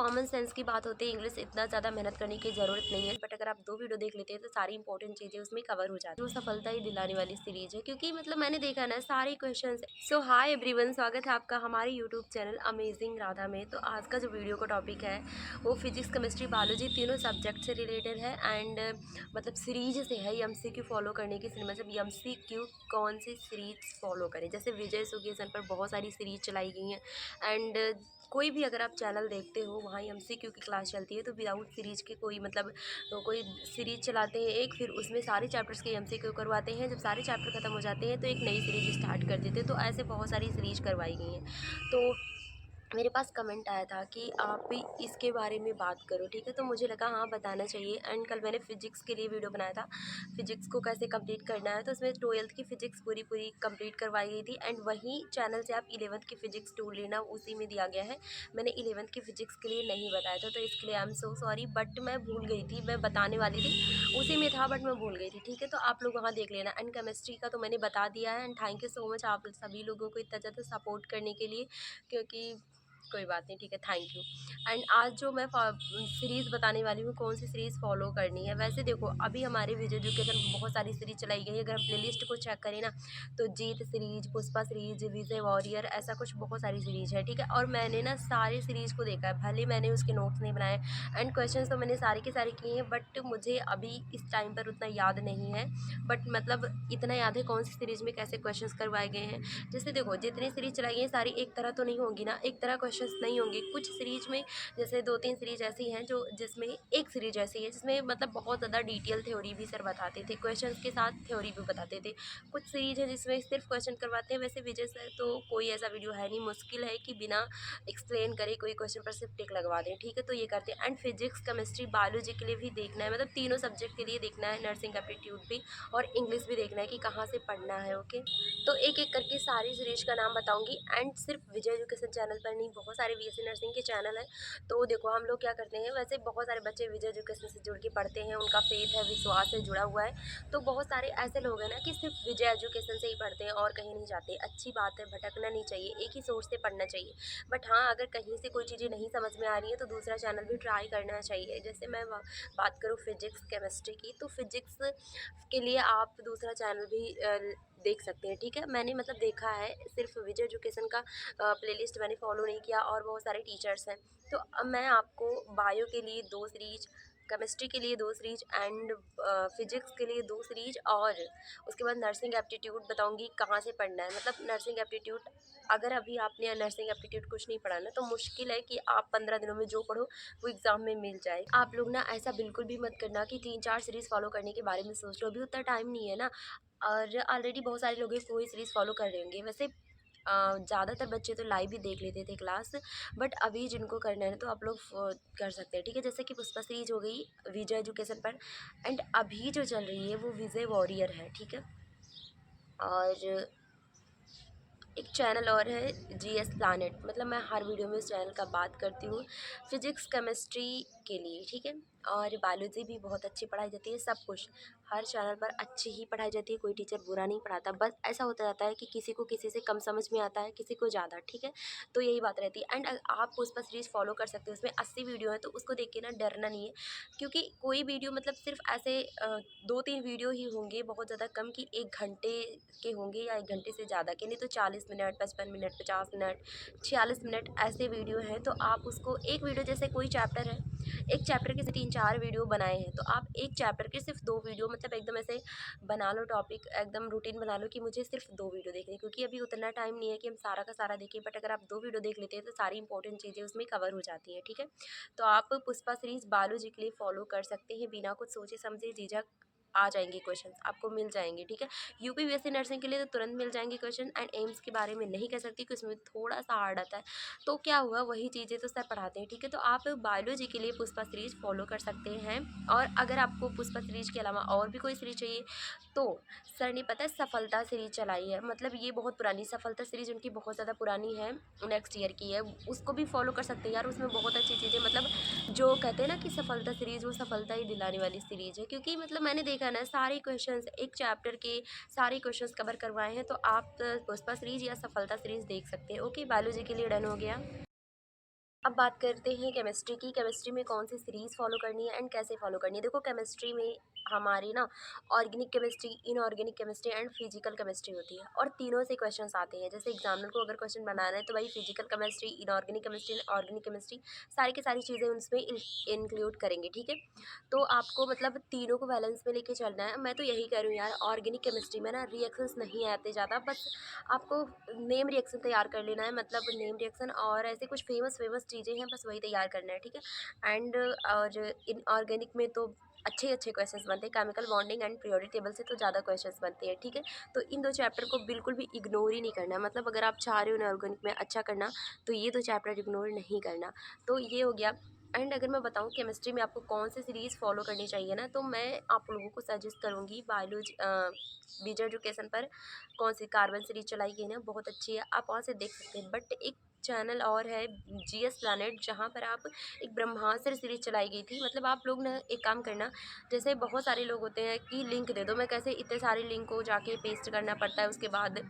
Common sense की बात होती है, इंग्लिश इतना ज़्यादा मेहनत करने की ज़रूरत नहीं है, बट अगर आप 2 वीडियो देख लेते हैं तो सारी इंपॉर्टेंट चीज़ें उसमें कवर हो जाती है। जो सफलता ही दिलाने वाली सीरीज़ है, क्योंकि मतलब मैंने देखा ना सारे क्वेश्चंस। सो हाय एवरीवन, स्वागत है आपका हमारे यूट्यूब चैनल अमेजिंग राधा में। तो आज का जो वीडियो का टॉपिक है वो फिजिक्स, केमिस्ट्री, बायोलॉजी तीनों सब्जेक्ट से रिलेटेड है। एंड मतलब सीरीज से है, एमसीक्यू फॉलो करने की। मतलब एमसीक्यू कौन सी सीरीज फॉलो करें, जैसे विजय सुगेसन पर बहुत सारी सीरीज चलाई गई हैं। एंड कोई भी अगर आप चैनल देखते हो वहाँ एमसीक्यू की क्लास चलती है, तो विदाउट सीरीज के कोई मतलब कोई सीरीज चलाते हैं एक, फिर उसमें सारे चैप्टर्स के एमसीक्यू करवाते हैं। जब सारे चैप्टर खत्म हो जाते हैं तो एक नई सीरीज स्टार्ट कर देते हैं। तो ऐसे बहुत सारी सीरीज करवाई गई हैं। तो मेरे पास कमेंट आया था कि आप भी इसके बारे में बात करो, ठीक है। तो मुझे लगा हाँ बताना चाहिए। एंड कल मैंने फिजिक्स के लिए वीडियो बनाया था, फिजिक्स को कैसे कंप्लीट करना है। तो उसमें 12th की फिजिक्स पूरी पूरी कंप्लीट करवाई गई थी। एंड वही चैनल से आप 11th की फिजिक्स ढूंढ लेना, उसी में दिया गया है। मैंने 11th की फिजिक्स के लिए नहीं बताया था, तो इसके लिए I am so sorry, but मैं भूल गई थी। मैं बताने वाली थी, उसी में था, बट मैं भूल गई थी, ठीक है। तो आप लोग वहाँ देख लेना। एंड केमिस्ट्री का तो मैंने बता दिया है। And thank you so much आप सभी लोगों को इतना ज़्यादा सपोर्ट करने के लिए, क्योंकि कोई बात नहीं, ठीक है, थैंक यू। एंड आज जो मैं सीरीज़ बताने वाली हूँ, कौन सी सीरीज़ फॉलो करनी है। वैसे देखो, अभी हमारे विजय एजुकेशन में बहुत सारी सीरीज चलाई गई है। अगर हम प्लेलिस्ट को चेक करें ना, तो जीत सीरीज, पुष्पा सीरीज, विजय वॉरियर, ऐसा कुछ बहुत सारी सीरीज है, ठीक है। और मैंने ना सारी सीरीज़ को देखा है, भले मैंने उसके नोट्स नहीं बनाए। एंड क्वेश्चन तो मैंने सारे के सारे किए हैं, बट मुझे अभी इस टाइम पर उतना याद नहीं है। बट मतलब इतना याद है कौन सी सीरीज़ में कैसे क्वेश्चंस करवाए गए हैं। जैसे देखो, जितनी सीरीज चलाई गई है सारी एक तरह तो नहीं होंगी ना, एक तरह क्वेश्चंस नहीं होंगे। कुछ सीरीज में जैसे 2-3 सीरीज ऐसी हैं जो जिसमें एक सीरीज ऐसी है जिसमें मतलब बहुत ज़्यादा डिटेल थ्योरी भी सर बताते थे, क्वेश्चंस के साथ थ्योरी भी बताते थे। कुछ सीरीज है जिसमें सिर्फ क्वेश्चन करवाते हैं। वैसे विजय सर तो कोई ऐसा वीडियो है नहीं, मुश्किल है कि बिना एक्सप्लेन करे कोई क्वेश्चन पर सिर्फ टिक लगवा दें, ठीक है। तो ये करते हैं। एंड फिजिक्स, केमिस्ट्री, बायोलॉजी के लिए भी देखना है, मतलब तीनों सब्जेक्ट के लिए देखना है। नर्सिंग एप्टीट्यूड भी और इंग्लिश भी देखना है कि कहाँ से पढ़ना है, ओके। तो एक एक करके सारी सीरीज का नाम बताऊंगी। एंड सिर्फ विजय एजुकेशन चैनल पर नहीं, बहुत सारे बीएससी नर्सिंग के चैनल हैं। तो देखो, हम लोग क्या करते हैं, वैसे बहुत सारे बच्चे विजय एजुकेशन से जुड़ के पढ़ते हैं, उनका फेथ है, विश्वास से जुड़ा हुआ है। तो बहुत सारे ऐसे लोग हैं ना कि सिर्फ विजय एजुकेशन से ही पढ़ते हैं और कहीं नहीं जाते। अच्छी बात है, भटकना नहीं चाहिए, एक ही सोर्स से पढ़ना चाहिए। बट हाँ, अगर कहीं से कोई चीज़ें नहीं समझ में आ रही है तो दूसरा चैनल भी ट्राई करना चाहिए। जैसे मैं बात करूँ फिजिक्स, केमिस्ट्री की, तो फिजिक्स के लिए आप दूसरा चैनल भी देख सकते हैं, ठीक है। मैंने मतलब देखा है, सिर्फ विजय एजुकेशन का प्लेलिस्ट मैंने फॉलो नहीं किया, और बहुत सारे टीचर्स हैं। तो अब मैं आपको बायो के लिए 2 सीरीज, केमिस्ट्री के लिए 2 सीरीज, एंड फिजिक्स के लिए 2 सीरीज, और उसके बाद नर्सिंग एप्टीट्यूड बताऊंगी कहाँ से पढ़ना है। मतलब नर्सिंग एप्टीट्यूड, अगर अभी आपने नर्सिंग एप्टीट्यूड कुछ नहीं पढ़ा ना, तो मुश्किल है कि आप 15 दिनों में जो पढ़ो वो एग्ज़ाम में मिल जाए। आप लोग ना ऐसा बिल्कुल भी मत करना कि 3-4 सीरीज़ फॉलो करने के बारे में सोच लो, अभी उतना टाइम नहीं है ना। और ऑलरेडी बहुत सारे लोग कोई सीरीज़ फॉलो कर रहे होंगे। वैसे ज़्यादातर बच्चे तो लाइव ही देख लेते थे क्लास, बट अभी जिनको करना है तो आप लोग कर सकते हैं, ठीक है। जैसे कि पुष्पा सीरीज हो गई विजय एजुकेशन पर। एंड अभी जो चल रही है वो विजय वॉरियर है, ठीक है। और एक चैनल और है जीएस प्लानट, मतलब मैं हर वीडियो में उस चैनल का बात करती हूँ फिजिक्स, केमिस्ट्री के लिए, ठीक है। और बायोलॉजी भी बहुत अच्छी पढ़ाई जाती है, सब कुछ हर चैनल पर अच्छी ही पढ़ाई जाती है, कोई टीचर बुरा नहीं पढ़ाता। बस ऐसा होता जाता है कि किसी को किसी से कम समझ में आता है, किसी को ज़्यादा, ठीक है। तो यही बात रहती है। एंड आप उस पर सीरीज़ फॉलो कर सकते हो, उसमें 80 वीडियो है, तो उसको देख के ना डरना नहीं है। क्योंकि कोई वीडियो मतलब सिर्फ ऐसे 2-3 वीडियो ही होंगे, बहुत ज़्यादा कम, कि 1 घंटे के होंगे या 1 घंटे से ज़्यादा के, नहीं तो 40 मिनट, 55 मिनट, 50 मिनट, 46 मिनट ऐसे वीडियो हैं। तो आप उसको एक वीडियो, जैसे कोई चैप्टर है, एक चैप्टर के 3-4 वीडियो बनाए हैं, तो आप एक चैप्टर के सिर्फ 2 वीडियो, मतलब एकदम ऐसे बना लो, टॉपिक एकदम रूटीन बना लो कि मुझे सिर्फ 2 वीडियो देखनी है। क्योंकि अभी उतना टाइम नहीं है कि हम सारा का सारा देखें, बट अगर आप 2 वीडियो देख लेते हैं तो सारी इंपॉर्टेंट चीज़ें उसमें कवर हो जाती हैं, ठीक है। तो आप पुष्पा सीरीज़ बायोलॉजी के लिए फॉलो कर सकते हैं, बिना कुछ सोचे समझे झिझक आ जाएंगे क्वेश्चंस, आपको मिल जाएंगे, ठीक है। यूपीपीएससी नर्सिंग के लिए तो तुरंत मिल जाएंगे क्वेश्चन। एंड एम्स के बारे में नहीं कह सकती कि उसमें थोड़ा सा हार्ड आता है। तो क्या हुआ, वही चीज़ें तो सर पढ़ाते हैं, ठीक है। तो आप बायोलॉजी के लिए पुष्पा सीरीज फॉलो कर सकते हैं। और अगर आपको पुष्पा सीरीज के अलावा और भी कोई सीरीज चाहिए, तो सर ने पता है सफलता सीरीज चलाई है, मतलब ये बहुत पुरानी सफलता सीरीज उनकी बहुत ज़्यादा पुरानी है, नेक्स्ट ईयर की है। उसको भी फॉलो कर सकते हैं यार, उसमें बहुत अच्छी चीज़ें, मतलब जो कहते हैं ना कि सफलता सीरीज, वो सफलता ही दिलाने वाली सीरीज है। क्योंकि मतलब मैंने देखा ना, सारे क्वेश्चंस एक चैप्टर के सारे क्वेश्चंस कवर करवाए हैं। तो आप पुष्पा सीरीज या सफलता सीरीज देख सकते हैं, ओके। बायोलॉजी के लिए डन हो गया। अब बात करते हैं केमिस्ट्री की। केमिस्ट्री में कौन सी सीरीज़ फॉलो करनी है एंड कैसे फॉलो करनी है। देखो केमिस्ट्री में हमारी ना organic chemistry, inorganic chemistry and physical chemistry होती है और तीनों से क्वेश्चंस आते हैं। जैसे एग्जामिनर को अगर क्वेश्चन बनाना है तो भाई physical chemistry, inorganic chemistry, organic chemistry सारी की सारी चीज़ें उसमें इंक्लूड करेंगे, ठीक है। तो आपको मतलब तीनों को बैलेंस में लेके चलना है। मैं तो यही कह रही हूँ यार, ऑर्गेनिक केमिस्ट्री में ना रिएक्शंस नहीं आते ज़्यादा, बस आपको नेम रिएक्शन तैयार कर लेना है, मतलब नेम रिएक्शन और ऐसे कुछ फेमस फेमस चीज़ें हैं, बस वही तैयार करना है, ठीक है। एंड और इन ऑर्गेनिक में तो अच्छे अच्छे क्वेश्चंस बनते हैं, chemical bonding and periodic table से तो ज़्यादा क्वेश्चंस बनते हैं, ठीक है। तो इन दो चैप्टर को बिल्कुल भी इग्नोर ही नहीं करना, मतलब अगर आप चाह रहे हो इनऑर्गेनिक में अच्छा करना तो ये दो चैप्टर इग्नोर नहीं करना। तो ये हो गया। एंड अगर मैं बताऊँ केमिस्ट्री में आपको कौन सी सीरीज़ फॉलो करनी चाहिए ना, तो मैं आप लोगों को सजेस्ट करूँगी बायोलॉजी, बीजो एजुकेशन पर कौन सी कार्बन सीरीज चलाई गई ना, बहुत अच्छी है, आप वहाँ से देख सकते हैं। बट एक चैनल और है जीएस प्लानट, जहाँ पर आप एक ब्रह्मास्त्र सीरीज चलाई गई थी। मतलब आप लोग ना एक काम करना, जैसे बहुत सारे लोग होते हैं कि लिंक दे दो, मैं कैसे इतने सारे लिंक को जाके पेस्ट करना पड़ता है, उसके बाद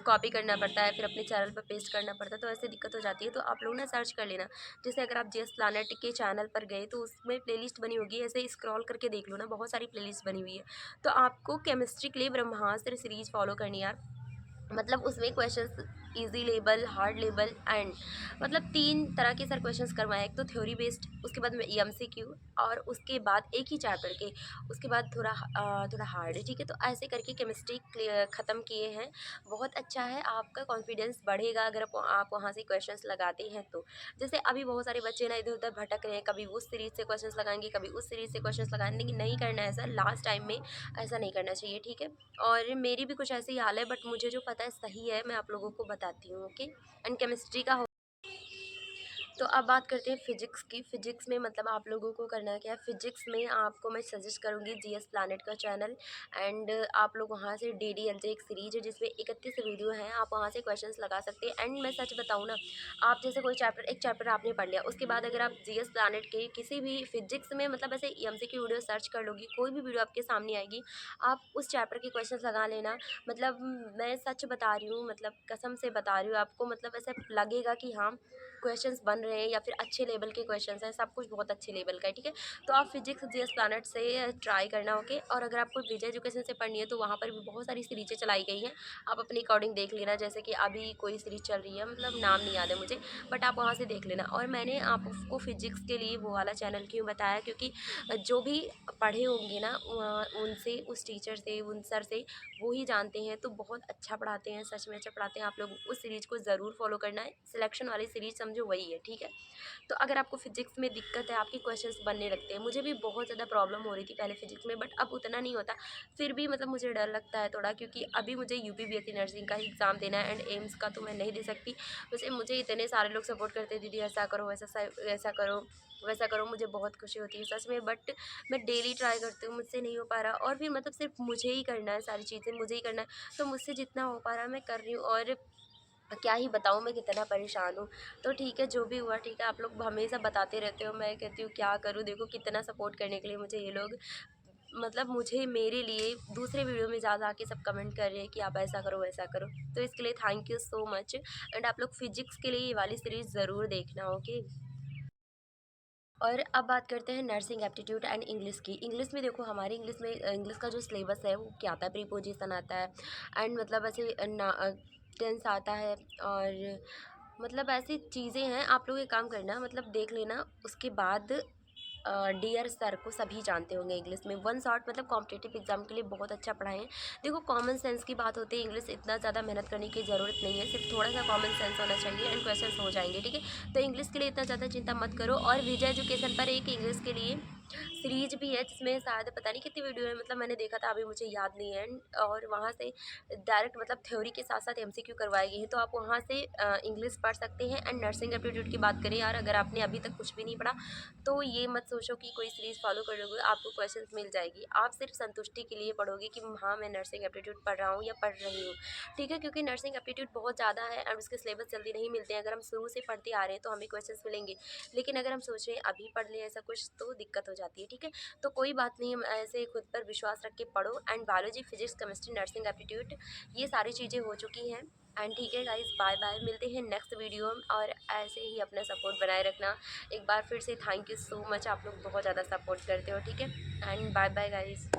कॉपी करना पड़ता है, फिर अपने चैनल पर पेस्ट करना पड़ता है, तो ऐसे दिक्कत हो जाती है। तो आप लोग ना सर्च कर लेना, जैसे अगर आप जीएस प्लानट के चैनल पर गए तो उसमें प्लेलिस्ट बनी होगी, ऐसे स्क्रॉल करके देख लो ना, बहुत सारी प्लेलिस्ट बनी हुई है। तो आपको केमिस्ट्री के लिए ब्रह्मास्त्र सीरीज फॉलो करनी है यार। मतलब उसमें questions easy level, hard level and मतलब तीन तरह के सर क्वेश्चंस करवाए। एक तो थ्योरी बेस्ड, उसके बाद में एमसीक्यू, और उसके बाद एक ही चैप्टर के, उसके बाद थोड़ा हार्ड है, ठीक है। तो ऐसे करके केमिस्ट्री ख़त्म किए हैं। बहुत अच्छा है, आपका कॉन्फिडेंस बढ़ेगा अगर आप वहाँ से क्वेश्चंस लगाते हैं तो। जैसे अभी बहुत सारे बच्चे ना इधर उधर भटक रहे हैं, कभी उस सीरीज़ से क्वेश्चंस लगाएंगे, कभी उस सीरीज़ से क्वेश्चंस लगाएंगे, लेकिन नहीं करना है ऐसा, लास्ट टाइम में ऐसा नहीं करना चाहिए, ठीक है। और मेरी भी कुछ ऐसे ही हाल है, बट मुझे जो पता है सही है, मैं आप लोगों को बताती हूँ, ओके। एंड केमिस्ट्री का तो अब बात करते हैं फिजिक्स की। फिजिक्स में मतलब आप लोगों को करना क्या है, फिजिक्स में आपको मैं सजेस्ट करूँगी जीएस प्लानट का चैनल। एंड आप लोग वहाँ से डीडीएलजे एक सीरीज है जिसमें 31 वीडियो हैं, आप वहाँ से क्वेश्चंस लगा सकते हैं। एंड मैं सच बताऊँ ना, आप जैसे कोई चैप्टर, एक चैप्टर आपने पढ़ लिया, उसके बाद अगर आप जीएस प्लानट के किसी भी फिजिक्स में मतलब ऐसे एमसीक्यू वीडियो सर्च कर लोगी, कोई भी वीडियो आपके सामने आएगी, आप उस चैप्टर के क्वेश्चंस लगा लेना। मतलब मैं सच बता रही हूँ, मतलब कसम से बता रही हूँ आपको, मतलब ऐसे लगेगा कि हाँ क्वेश्चंस बन रहे हैं या फिर अच्छे लेवल के क्वेश्चंस हैं, सब कुछ बहुत अच्छे लेवल का है, ठीक है। तो आप फिजिक्स जीएस प्लैनेट से ट्राई करना, ओके। और अगर आपको विजय एजुकेशन से पढ़नी है तो वहाँ पर भी बहुत सारी सीरीज़ें चलाई गई हैं, आप अपने अकॉर्डिंग देख लेना। जैसे कि अभी कोई सीरीज़ चल रही है, मतलब नाम नहीं याद है मुझे, बट आप वहाँ से देख लेना। और मैंने आपको फिजिक्स के लिए वो वाला चैनल क्यों बताया, क्योंकि जो भी पढ़े होंगे ना उनसे, उस टीचर से, उन सर से, वो ही जानते हैं, तो बहुत अच्छा पढ़ाते हैं, सच में अच्छा पढ़ाते हैं। आप लोग उस सीरीज़ को ज़रूर फॉलो करना है, सिलेक्शन वाली सीरीज़ समझो वही है, ठीक है। तो अगर आपको फिजिक्स में दिक्कत है, आपके क्वेश्चंस बनने लगते हैं, मुझे भी बहुत ज़्यादा प्रॉब्लम हो रही थी पहले फिजिक्स में, बट अब उतना नहीं होता। फिर भी मतलब मुझे डर लगता है थोड़ा, क्योंकि अभी मुझे यूपीपीएससी नर्सिंग का ही एग्ज़ाम देना है, एंड एम्स का तो मैं नहीं दे सकती। वैसे मुझे इतने सारे लोग सपोर्ट करते हैं, दीदी ऐसा करो, ऐसा करो, वैसा करो, मुझे बहुत खुशी होती है सच में। बट मैं डेली ट्राई करती हूँ, मुझसे नहीं हो पा रहा, और फिर मतलब सिर्फ मुझे ही करना है, सारी चीज़ें मुझे ही करना है, तो मुझसे जितना हो पा रहा है मैं कर रही हूँ। और क्या ही बताऊँ मैं कितना परेशान हूँ। तो ठीक है, जो भी हुआ ठीक है, आप लोग हमेशा बताते रहते हो, मैं कहती हूँ क्या करूँ, देखो कितना सपोर्ट करने के लिए मुझे ये लोग, मतलब मुझे मेरे लिए दूसरे वीडियो में जा के सब कमेंट कर रहे हैं कि आप ऐसा करो वैसा करो। तो इसके लिए thank you so much. And आप लोग फिजिक्स के लिए ये वाली सीरीज़ ज़रूर देखना, ओके। और अब बात करते हैं नर्सिंग एप्टीट्यूड एंड इंग्लिश की। इंग्लिश में देखो, हमारी इंग्लिश में इंग्लिश का जो सिलेबस है वो क्या आता है, प्रीपोजिशन आता है, एंड मतलब ऐसे टेंस आता है, और मतलब ऐसी चीज़ें हैं। आप लोग एक काम करना, मतलब देख लेना, उसके बाद डियर सर को सभी जानते होंगे इंग्लिश में, वन शॉट, मतलब कॉम्पिटिटिव एग्जाम के लिए बहुत अच्छा पढ़ाएं। देखो कॉमन सेंस की बात होती है, इंग्लिश इतना ज़्यादा मेहनत करने की ज़रूरत नहीं है, सिर्फ थोड़ा सा कॉमन सेंस होना चाहिए एंड क्वेश्चंस हो जाएंगे, ठीक है। तो इंग्लिश के लिए इतना ज़्यादा चिंता मत करो। और विजय एजुकेशन पर एक इंग्लिश के लिए सीरीज भी है, जिसमें शायद पता नहीं कितनी वीडियो है, मतलब मैंने देखा था, अभी मुझे याद नहीं है। और वहाँ से डायरेक्ट मतलब थ्योरी के साथ साथ एमसीक्यू करवाई गई है, तो आप वहाँ से इंग्लिश पढ़ सकते हैं। एंड नर्सिंग एप्टीट्यूड की बात करें यार, अगर आपने अभी तक कुछ भी नहीं पढ़ा तो ये मत सोचो कि कोई सीरीज़ फॉलो कर लोगे आपको क्वेश्चंस मिल जाएगी। आप सिर्फ संतुष्टि के लिए पढ़ोगे कि हाँ मैं नर्सिंग एप्टीट्यूड पढ़ रहा हूँ या पढ़ रही हूँ, ठीक है। क्योंकि नर्सिंग एप्टीट्यूड बहुत ज़्यादा है और उसके सिलेबस जल्दी नहीं मिलते हैं। अगर हम शुरू से पढ़ते आ रहे हैं तो हमें क्वेश्चंस मिलेंगे, लेकिन अगर हम सोच रहे हैं अभी पढ़ लें ऐसा कुछ, तो दिक्कत हो जाती है, ठीक है। तो कोई बात नहीं, हम ऐसे खुद पर विश्वास रख के पढ़ो। And biology, physics, chemistry, nursing aptitude, ये सारी चीज़ें हो चुकी हैं। एंड ठीक है गाइस, बाय बाय, मिलते हैं नेक्स्ट वीडियो में। और ऐसे ही अपना सपोर्ट बनाए रखना। एक बार फिर से थैंक यू सो मच, आप लोग बहुत ज़्यादा सपोर्ट करते हो, ठीक है। And bye bye guys.